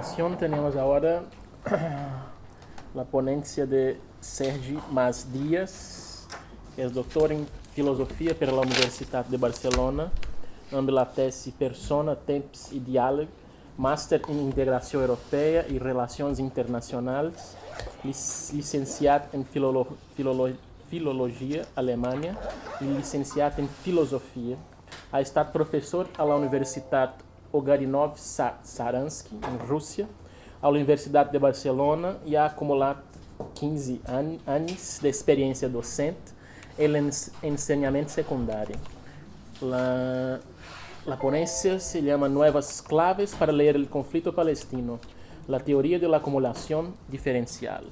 continuación tenemos ahora la ponencia de Sergi Mas Dias, que es doctor en filosofía por la Universidad de Barcelona, amb la tesi Persona, Temps i Diàleg, màster en Integració Europea i Relacions Internacionals, licenciat en Filologia Alemanya i licenciat en Filosofia. Ha estat professor a la Universitat Ogarinov-Saransky, en Rússia, a la Universidade de Barcelona e ha acumulado 15 anos de experiência docente em ensinamento secundário. La ponencia se llama Nuevas claves para leer el conflicto palestino, la teoría de la acumulación diferencial.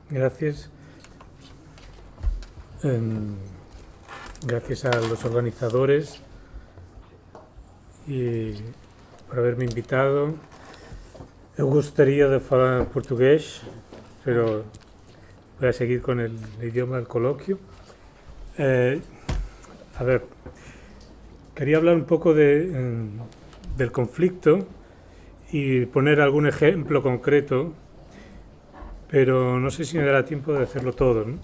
Gracias. Gracias a los organizadores por haberme invitado. Eu gostaria de falar en portugués, pero voy a seguir con el idioma del coloquio. A ver, quería hablar un poco del conflicto y poner algún ejemplo concreto, pero no sé si me dará tiempo de hacerlo todo, ¿no?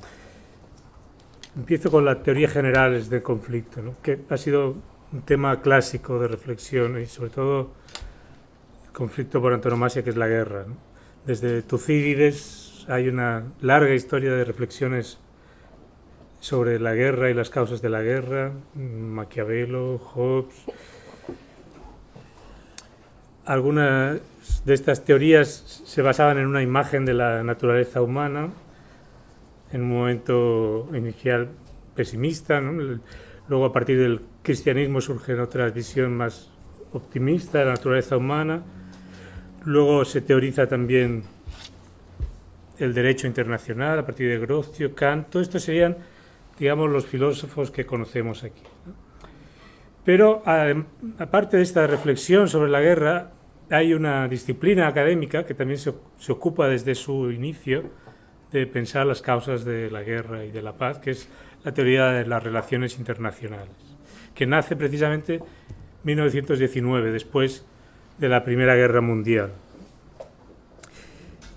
Empiezo con las teorías generales del conflicto, ¿no? Que ha sido un tema clásico de reflexión y sobre todo el conflicto por antonomasia, que es la guerra, ¿no? Desde Tucídides hay una larga historia de reflexiones sobre la guerra y las causas de la guerra, Maquiavelo, Hobbes. Algunas de estas teorías se basaban en una imagen de la naturaleza humana, en un momento inicial pesimista, ¿no? Luego, a partir del cristianismo, surge otra visión más optimista de la naturaleza humana. Luego se teoriza también el derecho internacional a partir de Grocio, Kant. Todo esto serían, digamos, los filósofos que conocemos aquí, ¿no? Pero, aparte de esta reflexión sobre la guerra, hay una disciplina académica que también se ocupa desde su inicio de pensar las causas de la guerra y de la paz, que es la teoría de las relaciones internacionales, que nace precisamente en 1919, después de la Primera Guerra Mundial.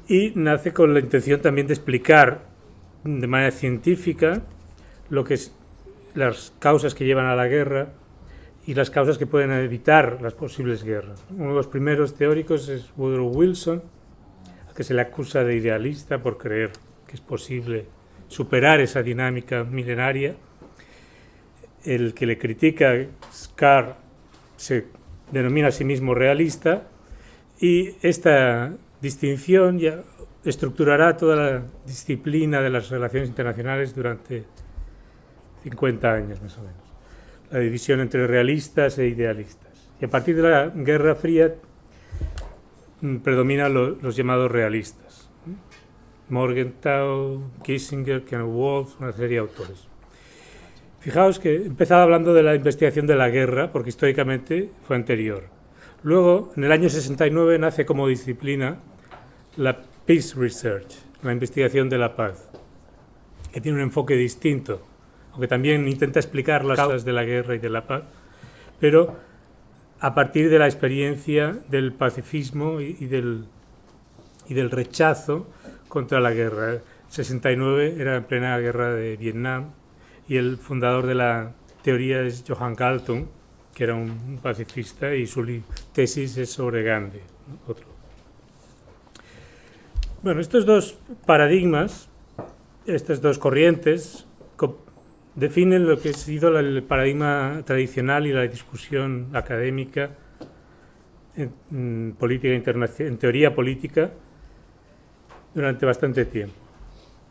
Y nace con la intención también de explicar de manera científica lo que es las causas que llevan a la guerra y las causas que pueden evitar las posibles guerras. Uno de los primeros teóricos es Woodrow Wilson, que se le acusa de idealista por creer que es posible superar esa dinámica milenaria. El que le critica, Carr, se denomina a sí mismo realista, y esta distinción ya estructurará toda la disciplina de las relaciones internacionales durante 50 años más o menos. La división entre realistas e idealistas. Y a partir de la Guerra Fría predominan los llamados realistas. Morgenthau, Kissinger, Kenneth Waltz, una serie de autores. Fijaos que he empezado hablando de la investigación de la guerra, porque históricamente fue anterior. Luego, en el año 69, nace como disciplina la Peace Research, la investigación de la paz, que tiene un enfoque distinto, aunque también intenta explicar las causas de la guerra y de la paz, pero a partir de la experiencia del pacifismo y del rechazo contra la guerra. 69 era en plena guerra de Vietnam y el fundador de la teoría es Johan Galtung, que era un pacifista, y su tesis es sobre Gandhi, otro. Bueno, estos dos paradigmas, estas dos corrientes, definen lo que ha sido el paradigma tradicional y la discusión académica en política internacional, en teoría política, durante bastante tiempo.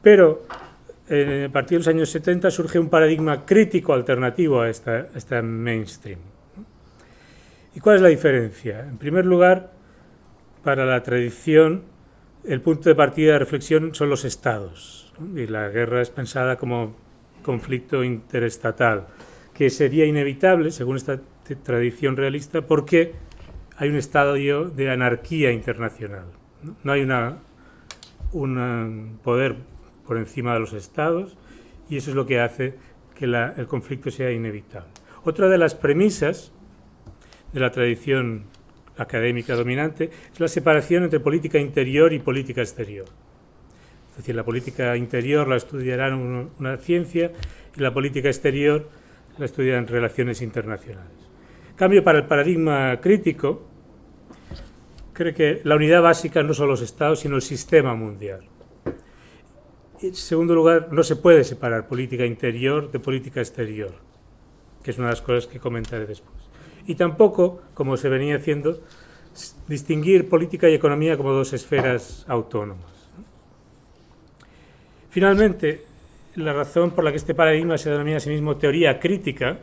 Pero a partir de los años 70 surge un paradigma crítico alternativo a esta mainstream. ¿Y cuál es la diferencia? En primer lugar, para la tradición, el punto de partida de reflexión son los estados, ¿no? Y la guerra es pensada como conflicto interestatal, que sería inevitable, según esta tradición realista, porque hay un estadio de anarquía internacional. No hay un poder por encima de los estados, y eso es lo que hace que el conflicto sea inevitable. Otra de las premisas de la tradición académica dominante es la separación entre política interior y política exterior. Es decir, la política interior la estudiará una ciencia y la política exterior la estudian relaciones internacionales. En cambio, para el paradigma crítico, cree que la unidad básica no son los estados, sino el sistema mundial. En segundo lugar, no se puede separar política interior de política exterior, que es una de las cosas que comentaré después. Y tampoco, como se venía haciendo, distinguir política y economía como dos esferas autónomas. Finalmente, la razón por la que este paradigma se denomina a sí mismo teoría crítica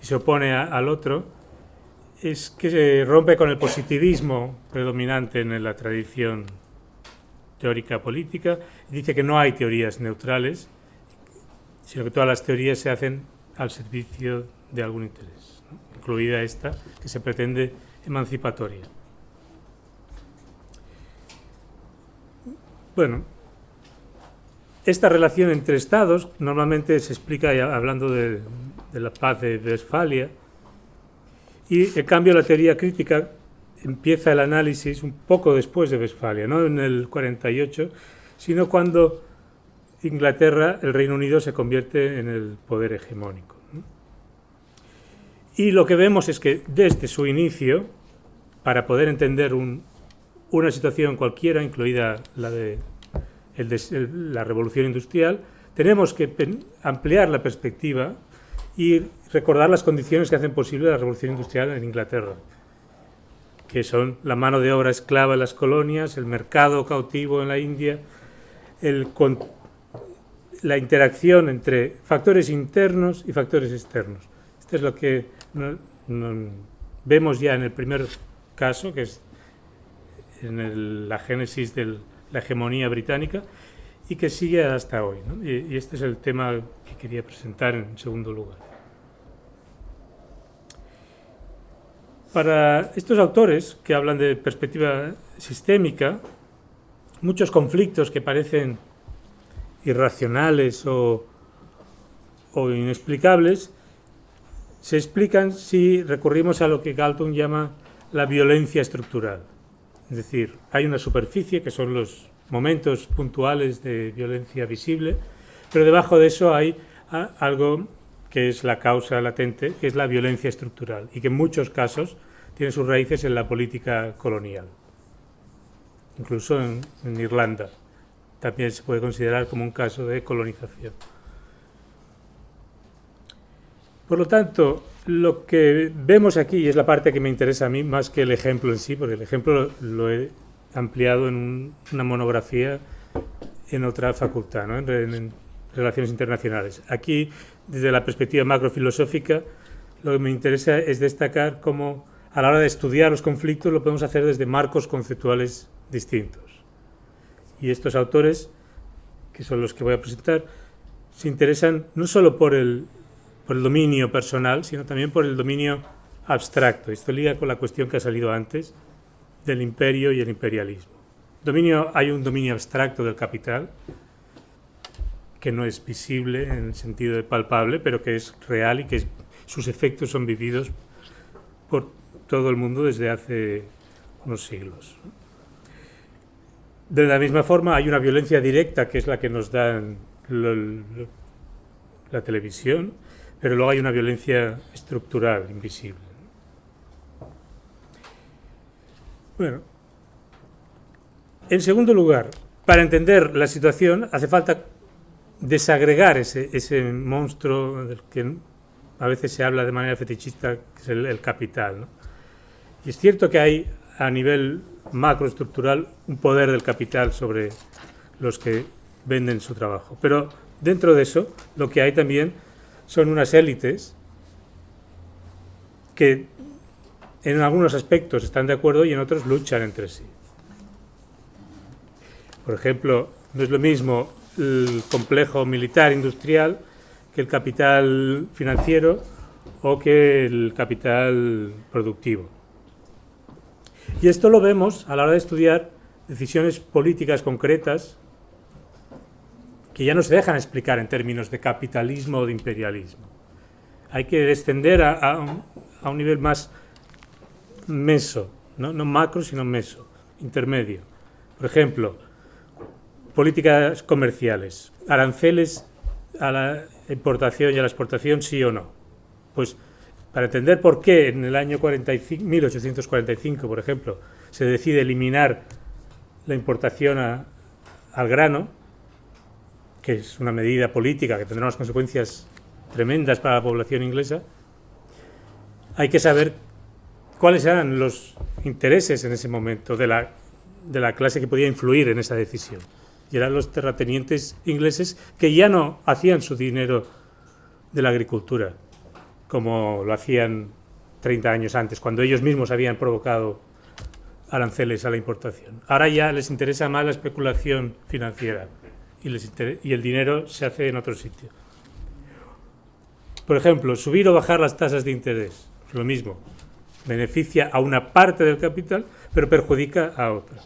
y se opone al otro es que se rompe con el positivismo predominante en la tradición teórica política y dice que no hay teorías neutrales, sino que todas las teorías se hacen al servicio de algún interés, ¿no? Incluida esta que se pretende emancipatoria. Bueno, esta relación entre estados normalmente se explica hablando de la paz de Westfalia, y en cambio la teoría crítica empieza el análisis un poco después de Westfalia, no en el 48, sino cuando Inglaterra, el Reino Unido, se convierte en el poder hegemónico, ¿no? Y lo que vemos es que desde su inicio, para poder entender una situación cualquiera, incluida la de la revolución industrial, tenemos que ampliar la perspectiva y recordar las condiciones que hacen posible la revolución industrial en Inglaterra, que son la mano de obra esclava en las colonias, el mercado cautivo en la India, la interacción entre factores internos y factores externos. Esto es lo que vemos ya en el primer caso, que es en la génesis de la hegemonía británica, y que sigue hasta hoy, ¿no? Y este es el tema que quería presentar en segundo lugar. Para estos autores que hablan de perspectiva sistémica, muchos conflictos que parecen irracionales o inexplicables se explican si recurrimos a lo que Galton llama la violencia estructural. Es decir, hay una superficie que son los momentos puntuales de violencia visible, pero debajo de eso hay algo que es la causa latente, que es la violencia estructural, y que en muchos casos tiene sus raíces en la política colonial. Incluso en Irlanda también se puede considerar como un caso de colonización. Por lo tanto, lo que vemos aquí, y es la parte que me interesa a mí más que el ejemplo en sí, porque el ejemplo lo he ampliado en una monografía en otra facultad, ¿no? en Relaciones Internacionales. Aquí, desde la perspectiva macrofilosófica, lo que me interesa es destacar cómo a la hora de estudiar los conflictos lo podemos hacer desde marcos conceptuales distintos. Y estos autores, que son los que voy a presentar, se interesan no solo por el dominio personal, sino también por el dominio abstracto. Esto liga con la cuestión que ha salido antes del imperio y el imperialismo. Hay un dominio abstracto del capital, que no es visible en el sentido de palpable, pero que es real y que sus efectos son vividos por todo el mundo desde hace unos siglos. De la misma forma, hay una violencia directa, que es la que nos da la televisión, pero luego hay una violencia estructural, invisible. Bueno, en segundo lugar, para entender la situación hace falta desagregar ese monstruo del que a veces se habla de manera fetichista, que es el capital, ¿no? Y es cierto que hay a nivel macroestructural un poder del capital sobre los que venden su trabajo, pero dentro de eso lo que hay también son unas élites que en algunos aspectos están de acuerdo y en otros luchan entre sí. Por ejemplo, no es lo mismo el complejo militar industrial que el capital financiero o que el capital productivo. Y esto lo vemos a la hora de estudiar decisiones políticas concretas que ya no se dejan explicar en términos de capitalismo o de imperialismo. Hay que descender a un nivel más meso, no macro, sino meso, intermedio. Por ejemplo, políticas comerciales, aranceles a la importación y a la exportación, sí o no. Pues para entender por qué en el año 1845, por ejemplo, se decide eliminar la importación al grano, que es una medida política que tendrá unas consecuencias tremendas para la población inglesa, hay que saber cuáles eran los intereses en ese momento de la clase que podía influir en esa decisión. Y eran los terratenientes ingleses, que ya no hacían su dinero de la agricultura, como lo hacían 30 años antes, cuando ellos mismos habían provocado aranceles a la importación. Ahora ya les interesa más la especulación financiera y el dinero se hace en otro sitio. Por ejemplo, subir o bajar las tasas de interés, lo mismo. Beneficia a una parte del capital, pero perjudica a otra.